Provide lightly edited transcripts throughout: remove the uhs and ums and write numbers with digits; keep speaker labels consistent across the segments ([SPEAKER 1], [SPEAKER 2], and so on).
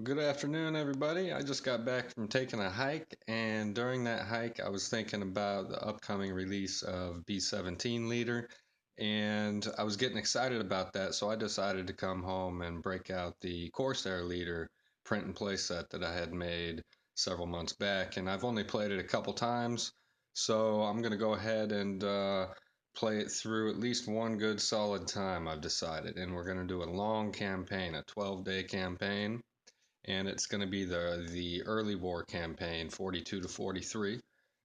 [SPEAKER 1] Good afternoon, everybody. I just got back from taking a hike, and during that hike, I was thinking about the upcoming release of B-17 Leader, and I was getting excited about that, so I decided to come home and break out the Corsair Leader print and play set that I had made several months back, and I've only played it a couple times, so I'm going to go ahead and play it through at least one good solid time, I've decided, and we're going to do a long campaign, a 12-day campaign, and it's going to be the early war campaign, 42 to 43.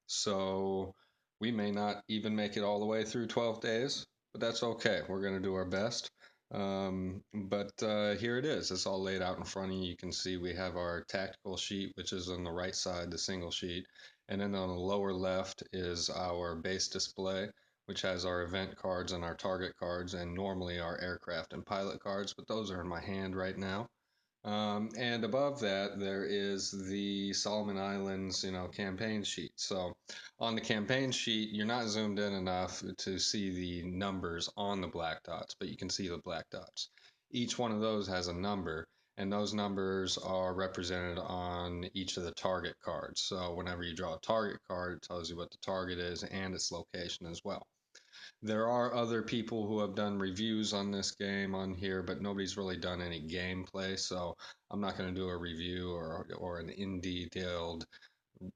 [SPEAKER 1] So we may not even make it all the way through 12 days, but that's okay. We're going to do our best. But here it is. It's all laid out in front of you. You can see we have our tactical sheet, which is on the right side, the single sheet. And then on the lower left is our base display, which has our event cards and our target cards, and normally our aircraft and pilot cards, but those are in my hand right now. And above that, there is the Solomon Islands, campaign sheet. So on the campaign sheet, you're not zoomed in enough to see the numbers on the black dots, but you can see the black dots. Each one of those has a number, and those numbers are represented on each of the target cards. So whenever you draw a target card, it tells you what the target is and its location as well. There are other people who have done reviews on this game on here, but nobody's really done any gameplay, so I'm not going to do a review or an in-detailed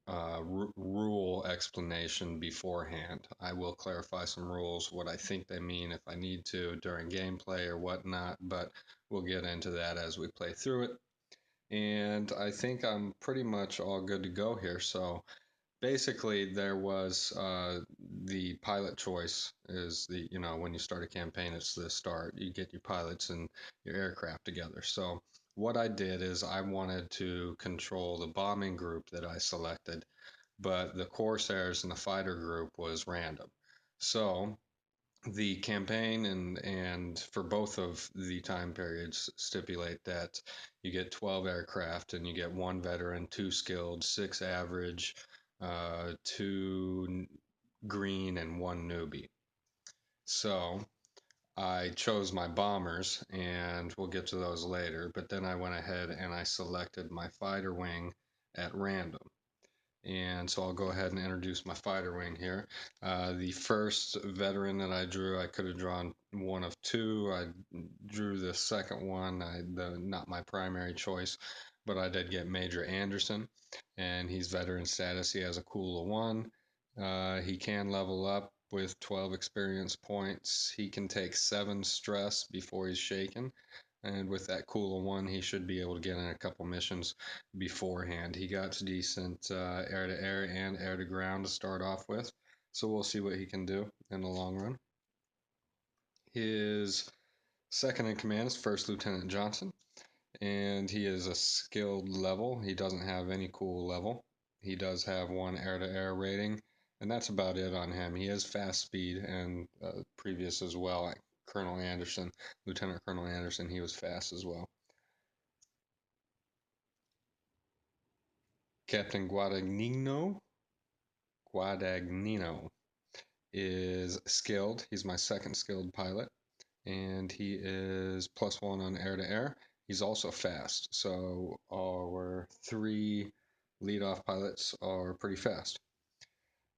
[SPEAKER 1] rule explanation beforehand. I will clarify some rules, what I think they mean if I need to during gameplay or whatnot, but we'll get into that as we play through it. And I think I'm pretty much all good to go here, so basically there was the pilot choice is when you start a campaign, it's the start, you get your pilots and your aircraft together. So what I did is I wanted to control the bombing group that I selected, but the Corsairs and the fighter group was random. So the campaign and for both of the time periods stipulate that you get 12 aircraft and you get one veteran, two skilled, six average, two green, and one newbie. So I chose my bombers, and we'll get to those later, but then I went ahead and I selected my fighter wing at random. And so I'll go ahead and introduce my fighter wing here. The first veteran that I drew, I could have drawn one of two. I drew the second one, not my primary choice, but I did get Major Anderson, and he's veteran status. He has a cool of one. He can level up with 12 experience points. He can take 7 stress before he's shaken. And with that cool of one, he should be able to get in a couple missions beforehand. He got decent air to air and air to ground to start off with, so we'll see what he can do in the long run. His second in command is First Lieutenant Johnson, and he is a skilled level. He doesn't have any cool level. He does have one air to air rating, and that's about it on him. He has fast speed, and previous as well. Colonel Anderson, Lieutenant Colonel Anderson, he was fast as well. Captain Guadagnino is skilled. He's my second skilled pilot, and he is +1 on air to air. He's also fast, so our 3 leadoff pilots are pretty fast.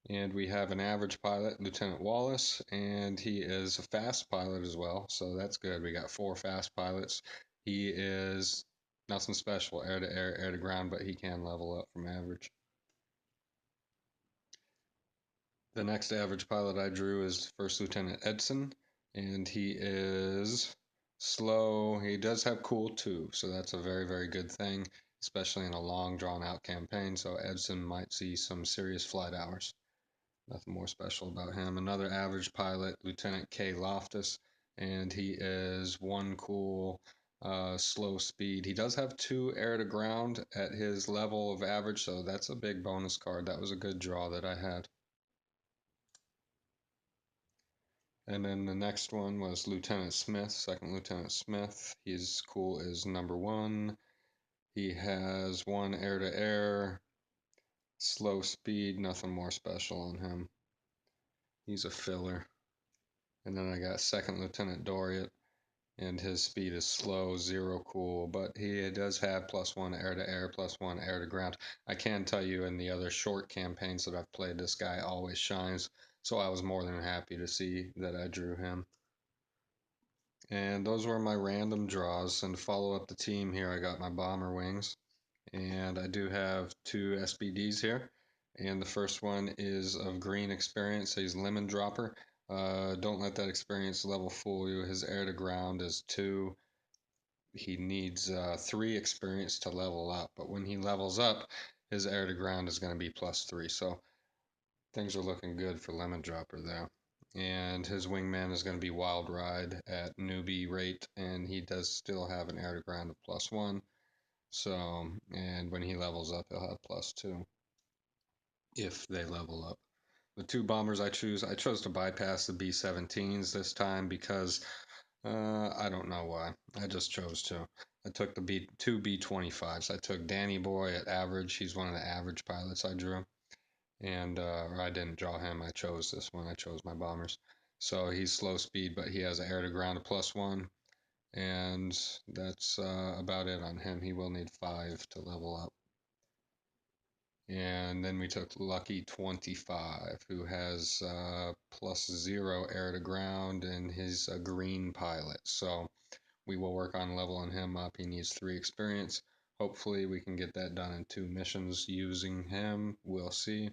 [SPEAKER 1] And we have an average pilot, Lieutenant Wallace, and he is a fast pilot as well, so that's good. We got 4 fast pilots. He is nothing special, air to air, air to ground, but he can level up from average. The next average pilot I drew is First Lieutenant Edson, and he is slow. He does have cool too, so that's a very, very good thing, especially in a long, drawn-out campaign. So Edson might see some serious flight hours. Nothing more special about him. Another average pilot, Lieutenant K. Loftus, and he is one cool, slow speed. He does have 2 air to ground at his level of average, so that's a big bonus card. That was a good draw that I had. And then the next one was Lieutenant Smith, Second Lieutenant Smith. He's cool as number 1. He has 1 air to air, slow speed, nothing more special on him. He's a filler. And then I got Second Lieutenant Doriot. and his speed is slow, zero cool, but he does have +1 air to air, +1 air to ground. I can tell you in the other short campaigns that I've played, this guy always shines, so I was more than happy to see that I drew him. And those were my random draws, and to follow up the team here, I got my bomber wings, and I do have 2 SBDs here, and the first one is of green experience. He's lemon dropper. Don't let that experience level fool you. His air to ground is 2. He needs 3 experience to level up, but when he levels up, his air to ground is going to be +3. So things are looking good for lemon dropper there. And his wingman is going to be wild ride at newbie rate, and he does still have an air to ground of +1. So, and when he levels up, he'll have +2 if they level up. The 2 bombers I chose to bypass the B-17s this time because I don't know why. I just chose to. I took the 2 B-25s. I took Danny Boy at average. He's one of the average pilots I drew. And or I didn't draw him. I chose this one. I chose my bombers. So he's slow speed, but he has an air to ground of +1. And that's about it on him. He will need 5 to level up. And then we took Lucky 25, who has +0 air to ground, and he's a green pilot. So we will work on leveling him up. He needs 3 experience. Hopefully we can get that done in 2 missions using him. We'll see.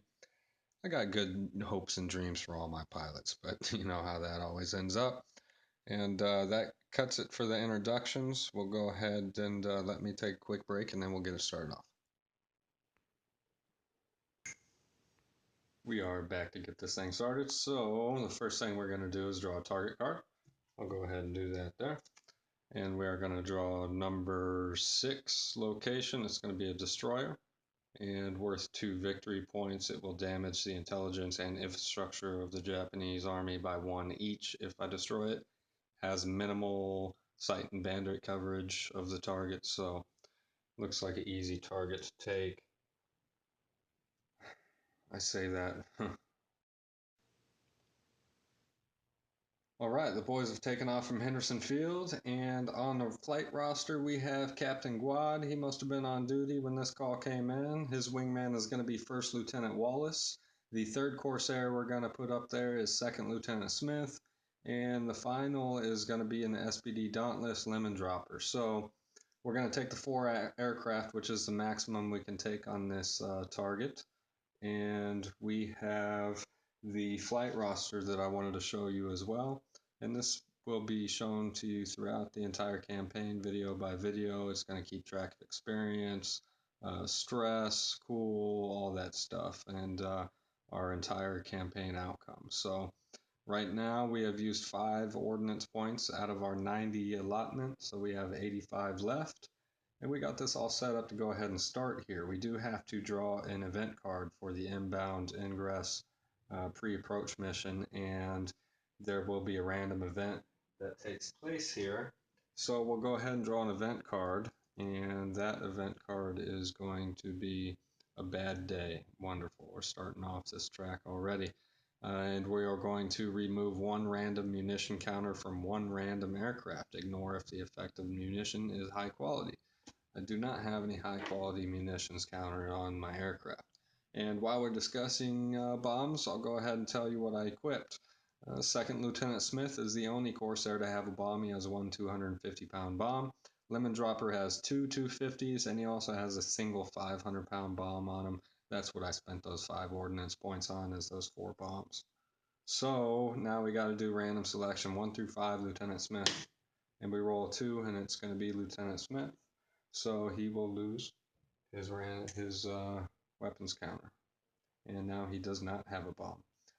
[SPEAKER 1] I got good hopes and dreams for all my pilots, but you know how that always ends up. And that cuts it for the introductions. We'll go ahead and let me take a quick break, and then we'll get it started off. We are back to get this thing started. So the first thing we're going to do is draw a target card. I'll go ahead and do that there. And we are going to draw number 6 location. It's going to be a destroyer and worth 2 victory points. It will damage the intelligence and infrastructure of the Japanese army by 1 each if I destroy it. Has minimal sight and bandit coverage of the target, so looks like an easy target to take. I say that. All right, the boys have taken off from Henderson Field, and on the flight roster we have Captain Guad. He must have been on duty when this call came in. His wingman is going to be First Lieutenant Wallace. The 3rd Corsair we're going to put up there is 2nd Lieutenant Smith, and the final is going to be an SBD Dauntless Lemon Dropper. So we're going to take the 4 aircraft, which is the maximum we can take on this target. And we have the flight roster that I wanted to show you as well. And this will be shown to you throughout the entire campaign, video by video. It's going to keep track of experience, stress, cool, all that stuff, and our entire campaign outcome. So right now we have used 5 ordnance points out of our 90 allotment, so we have 85 left. And we got this all set up to go ahead and start here. We do have to draw an event card for the inbound ingress pre-approach mission, and there will be a random event that takes place here. So we'll go ahead and draw an event card, and that event card is going to be a bad day. Wonderful, we're starting off this track already. And we are going to remove 1 random munition counter from 1 random aircraft. Ignore if the effective munition is high quality. I do not have any high quality munitions counter on my aircraft. And while we're discussing bombs, I'll go ahead and tell you what I equipped. 2nd Lieutenant Smith is the only Corsair to have a bomb. He has one 250-pound bomb. Lemon Dropper has 2 250s, and he also has a single 500-pound bomb on him. That's what I spent those 5 ordnance points on, is those 4 bombs. So now we got to do random selection 1 through 5, Lieutenant Smith. And we roll a 2, and it's going to be Lieutenant Smith. So he will lose his weapons counter. And now he does not have a bomb.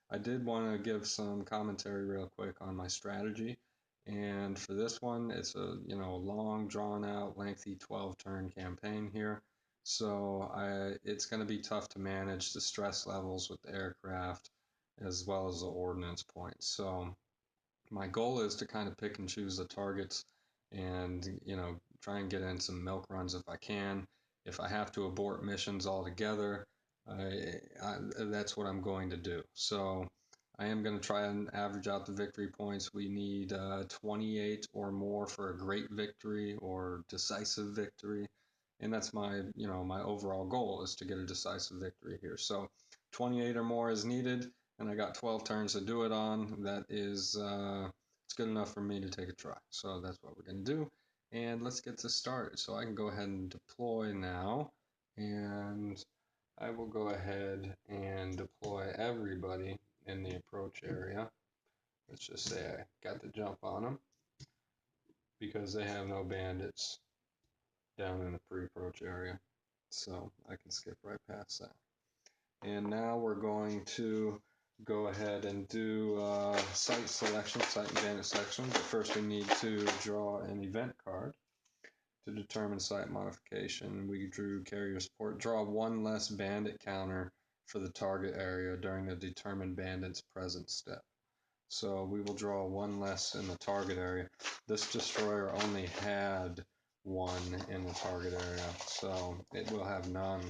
[SPEAKER 1] I did want to give some commentary real quick on my strategy. And for this one, it's a long, drawn out, lengthy 12-turn campaign here. So it's going to be tough to manage the stress levels with the aircraft as well as the ordnance points. So my goal is to kind of pick and choose the targets and try and get in some milk runs if I can. If I have to abort missions altogether, that's what I'm going to do. So I am going to try and average out the victory points. We need 28 or more for a great victory or decisive victory. And that's my, my overall goal is to get a decisive victory here. So 28 or more is needed, and I got 12 turns to do it on. That is, it's good enough for me to take a try. So that's what we're going to do. And let's get this started. So I can go ahead and deploy now, and I will go ahead and deploy everybody in the approach area. Let's just say I got the jump on them because they have no bandits down in the pre-approach area. So I can skip right past that. And now we're going to go ahead and do site selection, site and bandit selection. But first we need to draw an event card to determine site modification. We drew carrier support. Draw one less bandit counter for the target area during the determine bandit's present step. So we will draw one less in the target area. This destroyer only had one in the target area, so it will have none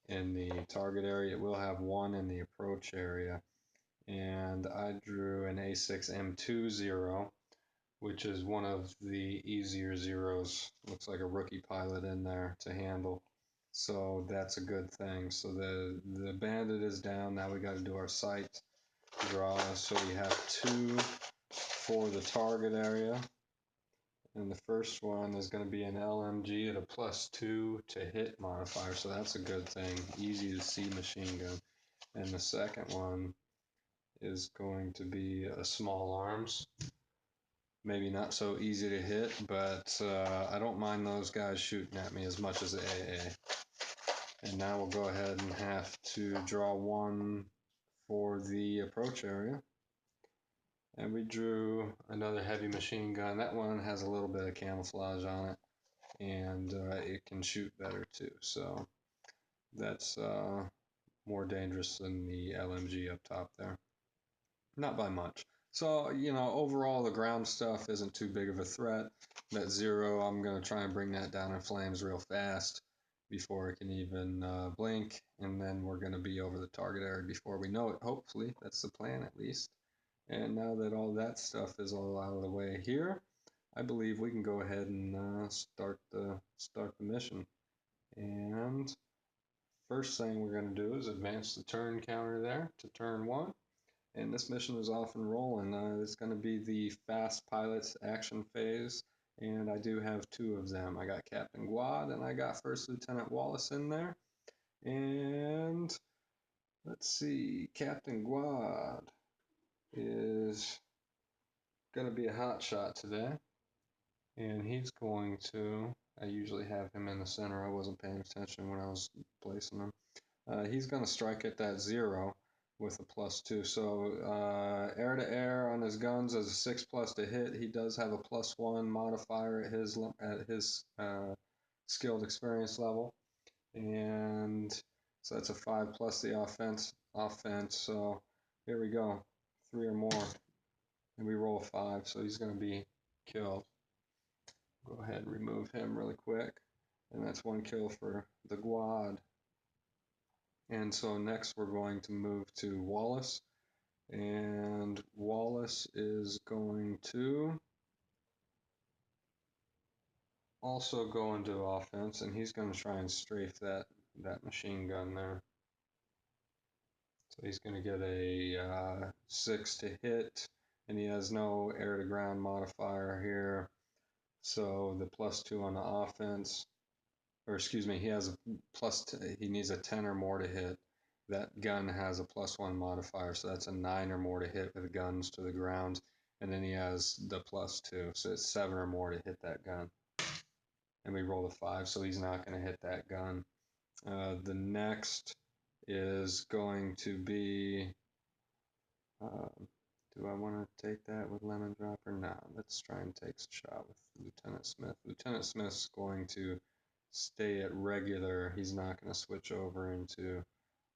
[SPEAKER 1] in the target area. It will have one in the approach area. And I drew an A6M20, which is one of the easier zeros. Looks like a rookie pilot in there to handle. So that's a good thing. So the bandit is down. Now we got to do our site draws. So we have 2 for the target area. And the first one is going to be an LMG at a +2 to hit modifier. So that's a good thing. Easy to see machine gun. And the second one is going to be a small arms. Maybe not so easy to hit, but I don't mind those guys shooting at me as much as the AA. And now we'll go ahead and have to draw one for the approach area. And we drew another heavy machine gun. That one has a little bit of camouflage on it, and it can shoot better too. So that's more dangerous than the LMG up top there. Not by much. So, overall the ground stuff isn't too big of a threat. That 0, I'm going to try and bring that down in flames real fast before it can even blink, and then we're going to be over the target area before we know it. Hopefully, that's the plan at least. And now that all that stuff is all out of the way here, I believe we can go ahead and start the mission. And first thing we're going to do is advance the turn counter there to turn 1. And this mission is off and rolling. It's going to be the fast pilots action phase, and I do have 2 of them. I got Captain Guad and I got First Lieutenant Wallace in there. And let's see, Captain Guad is going to be a hot shot today, and he's going to, I usually have him in the center. I wasn't paying attention when I was placing him. He's going to strike at that 0 with a +2. So air to air on his guns as a 6+ to hit. He does have a +1 modifier at his skilled experience level, and so that's a 5+ the offense. So here we go, 3 or more. And we roll a 5, so he's going to be killed. Go ahead and remove him really quick. And that's 1 kill for the Guad. And so next we're going to move to Wallace. And Wallace is going to also go into offense, and he's going to try and strafe that machine gun there. So he's going to get a 6 to hit, and he has no air to ground modifier here. So the +2 on the offense, or excuse me, he has he needs a 10 or more to hit. That gun has a +1 modifier, so that's a 9 or more to hit with guns to the ground. And then he has the +2, so it's 7 or more to hit that gun. And we roll a 5, so he's not going to hit that gun. The next is going to be, do I want to take that with Lemon Dropper? No, let's try and take a shot with Lieutenant Smith. Lieutenant Smith's going to stay at regular. He's not going to switch over into,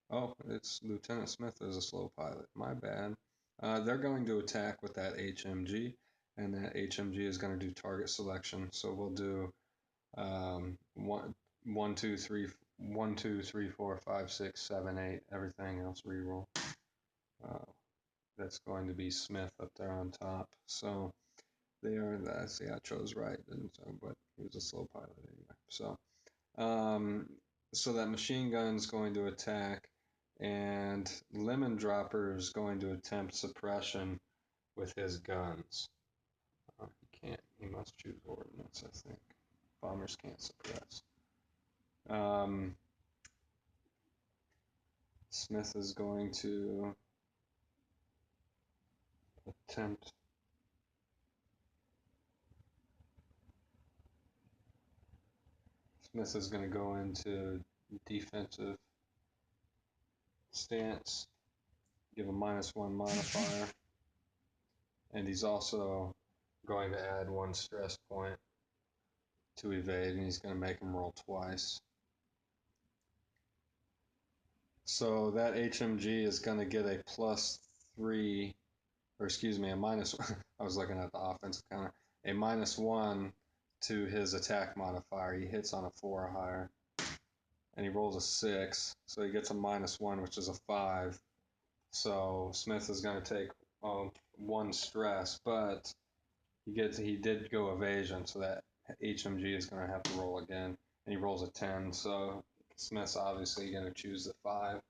[SPEAKER 1] oh, it's Lieutenant Smith is a slow pilot. My bad. They're going to attack with that HMG, and that HMG is going to do target selection. So we'll do 1, 2, 3, 4, 5, 6, 7, 8. Everything else reroll. that's going to be Smith up there on top. So they are, see, I chose right, didn't I? But he was a slow pilot anyway. So that machine gun's going to attack, and Lemon Dropper is going to attempt suppression with his guns. He can't, he must choose ordnance, I think. Bombers can't suppress. Smith is going to attempt Smith is going to go into defensive stance, give a -1 modifier, and he's also going to add 1 stress point to evade, and he's going to make him roll twice. So that HMG is going to get a +3, or excuse me, a minus, I was looking at the offensive counter, a -1 to his attack modifier. He hits on a 4 or higher, and he rolls a 6, so he gets a -1, which is a 5. So Smith is going to take 1 stress, but he did go evasion, so that HMG is going to have to roll again, and he rolls a 10. So Smith's obviously going to choose the 5,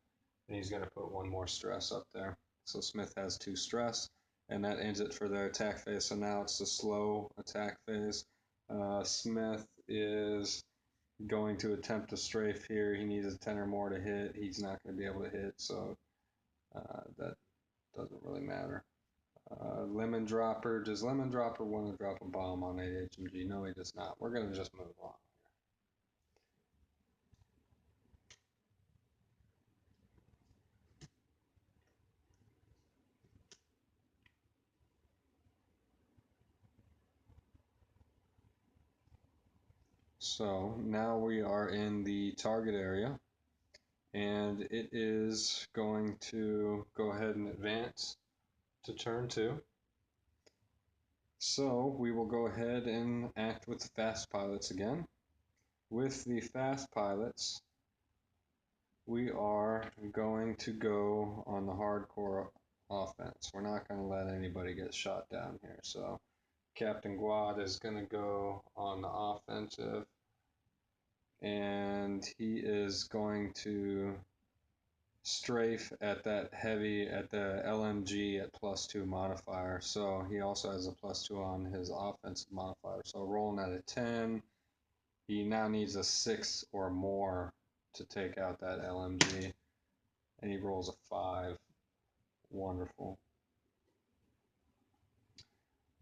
[SPEAKER 1] and he's going to put 1 more stress up there. So Smith has 2 stress, and that ends it for their attack phase. So now it's the slow attack phase. Smith is going to attempt to strafe here. He needs a 10 or more to hit. He's not going to be able to hit, so that doesn't really matter. Lemon Dropper, does Lemon Dropper want to drop a bomb on 8 HMG? No, he does not. We're going to just move on. So now we are in the target area, and it is going to go ahead and advance to turn 2. So we will go ahead and act with the fast pilots again. With the fast pilots, we are going to go on the hardcore offense. We're not going to let anybody get shot down here. So Captain Guad is going to go on the offensive, and he is going to strafe at that heavy, at the LMG at +2 modifier. So he also has a +2 on his offensive modifier. So rolling at a 10, he now needs a 6 or more to take out that LMG, and he rolls a 5. Wonderful.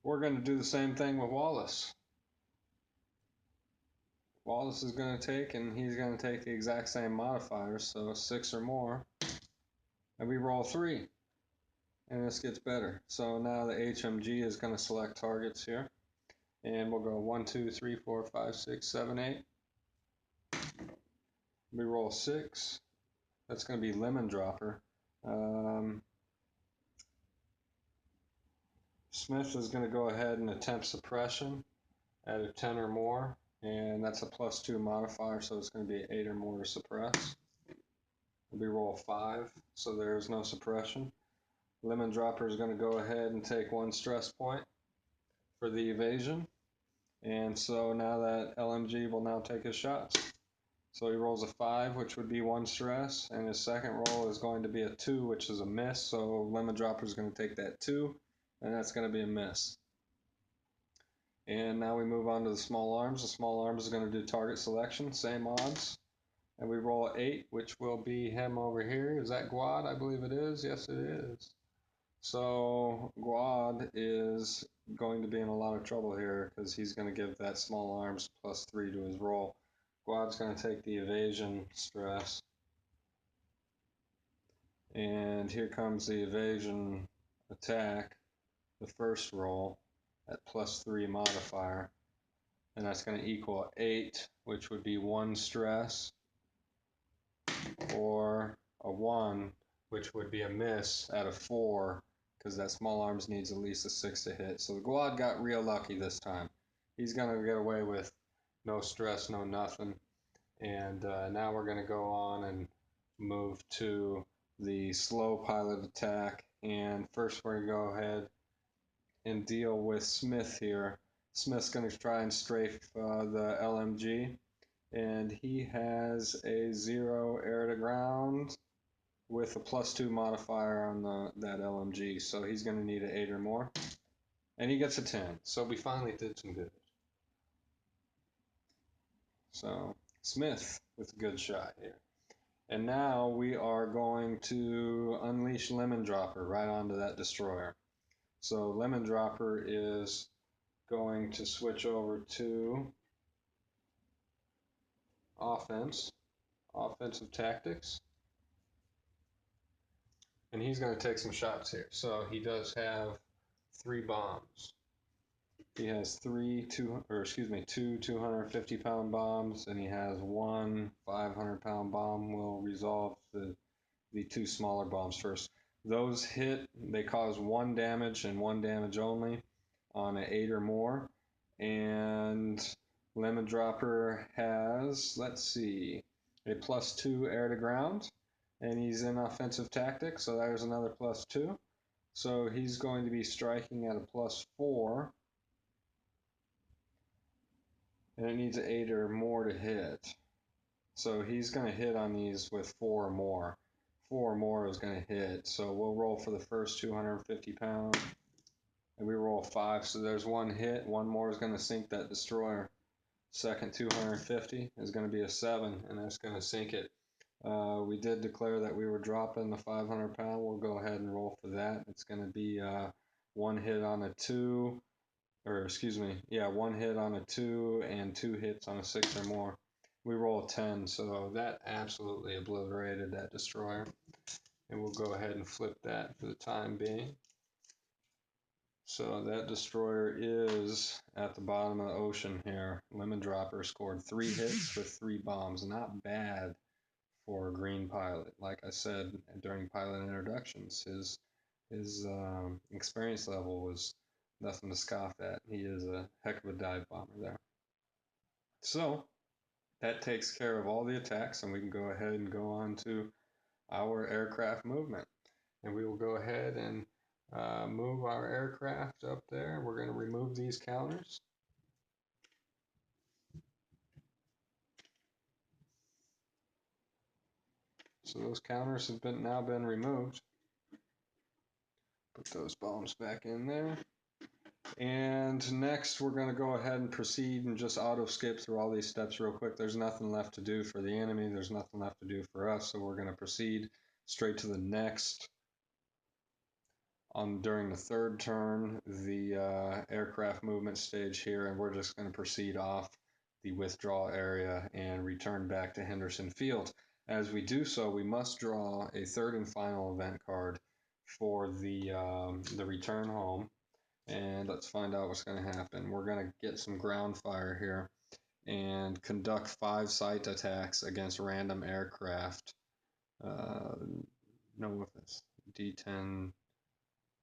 [SPEAKER 1] We're going to do the same thing with Wallace. Wallace is going to take, and he's going to take the exact same modifiers, so 6 or more, and we roll 3, and this gets better. So now the HMG is going to select targets here, and we'll go 1, 2, 3, 4, 5, 6, 7, 8. We roll 6. That's going to be Lemon Dropper. Smith is going to go ahead and attempt suppression at a 10 or more, and that's a +2 modifier, so it's going to be 8 or more to suppress. We roll 5, so there's no suppression. Lemon Dropper is going to go ahead and take 1 stress point for the evasion, and so now that LMG will now take his shots. So he rolls a 5, which would be 1 stress, and his second roll is going to be a 2, which is a miss, so Lemon Dropper is going to take that 2, and that's going to be a miss. And now we move on to the small arms. The small arms is going to do target selection, same odds. And we roll 8, which will be him over here. Is that Guad? I believe it is. Yes, it is. So Guad is going to be in a lot of trouble here because he's going to give that small arms +3 to his roll. Guad's going to take the evasion stress. And here comes the evasion attack, the first roll at +3 modifier. And that's going to equal 8, which would be 1 stress, or a 1, which would be a miss at a 4, because that small arms needs at least a 6 to hit. So the Guad got real lucky this time. He's going to get away with no stress, no nothing. And now we're going to go on and move to the slow pilot attack. and first we're going to go ahead and deal with Smith here. Smith's going to try and strafe the LMG, and he has a 0 air to ground with a +2 modifier on that LMG, so he's going to need an 8 or more, and he gets a 10. So we finally did some good. So Smith with a good shot here. And now we are going to unleash Lemon Dropper right onto that destroyer. So Lemon Dropper is going to switch over to offensive tactics. And he's going to take some shots here. So he does have 3 bombs. He has two 250-pound bombs, and he has 1 500-pound bomb. We'll resolve the 2 smaller bombs first. Those hit, they cause 1 damage and 1 damage only on an 8 or more. And Lemon Dropper has, let's see, a +2 air to ground, and he's in offensive tactics, so there's another +2. So he's going to be striking at a +4. And it needs an 8 or more to hit. So he's going to hit on these with 4 or more. 4 or more is going to hit. So we'll roll for the first 250 pounds. And we roll 5. So there's 1 hit. 1 more is going to sink that destroyer. Second 250 is going to be a 7. And that's going to sink it. We did declare that we were dropping the 500 pound. We'll go ahead and roll for that. It's going to be 1 hit on a 2. Or excuse me, yeah, 1 hit on a 2 and 2 hits on a 6 or more. We roll a 10, so that absolutely obliterated that destroyer. And we'll go ahead and flip that for the time being. So that destroyer is at the bottom of the ocean here. Lemon Dropper scored 3 hits with 3 bombs. Not bad for a green pilot. Like I said during pilot introductions, his experience level was nothing to scoff at. He is a heck of a dive bomber there. So that takes care of all the attacks, and we can go ahead and go on to our aircraft movement. And we will go ahead and move our aircraft up there. We're going to remove these counters. So those counters have now been removed. Put those bombs back in there. And next we're going to go ahead and proceed and just auto skip through all these steps real quick. There's nothing left to do for the enemy. There's nothing left to do for us. So we're going to proceed straight to the next. During the 3rd turn, the aircraft movement stage here, and we're just going to proceed off the withdrawal area and return back to Henderson Field. As we do so, we must draw a 3rd and final event card for the return home. And let's find out what's going to happen. We're going to get some ground fire here and conduct 5 sight attacks against random aircraft. No effects. D10,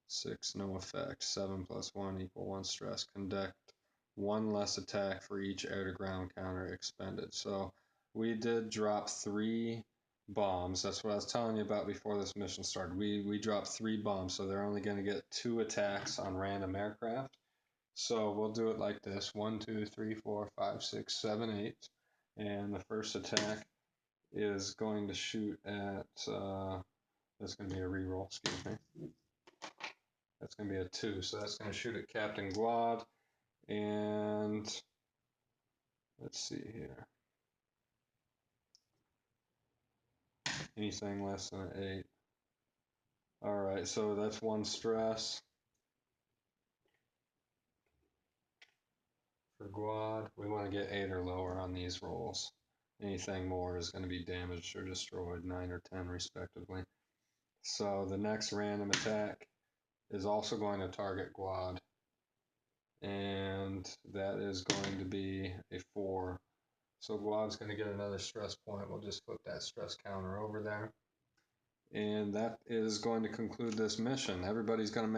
[SPEAKER 1] 6, no effect. 7 + 1 = 1 stress. Conduct 1 less attack for each air to ground counter expended. So we did drop 3 bombs. That's what I was telling you about before this mission started. We dropped 3 bombs, so they're only going to get 2 attacks on random aircraft. So we'll do it like this: 1, 2, 3, 4, 5, 6, 7, 8. And the first attack is going to shoot at, that's going to be a reroll, excuse me. That's going to be a 2, so that's going to shoot at Captain Guad. And let's see here. Anything less than an 8. All right, so that's 1 stress. For Guad, we want to get 8 or lower on these rolls. Anything more is going to be damaged or destroyed, 9 or 10 respectively. So the next random attack is also going to target Guad, and that is going to be a 4. So Guad's going to get another stress point. We'll just put that stress counter over there. And that is going to conclude this mission. Everybody's going to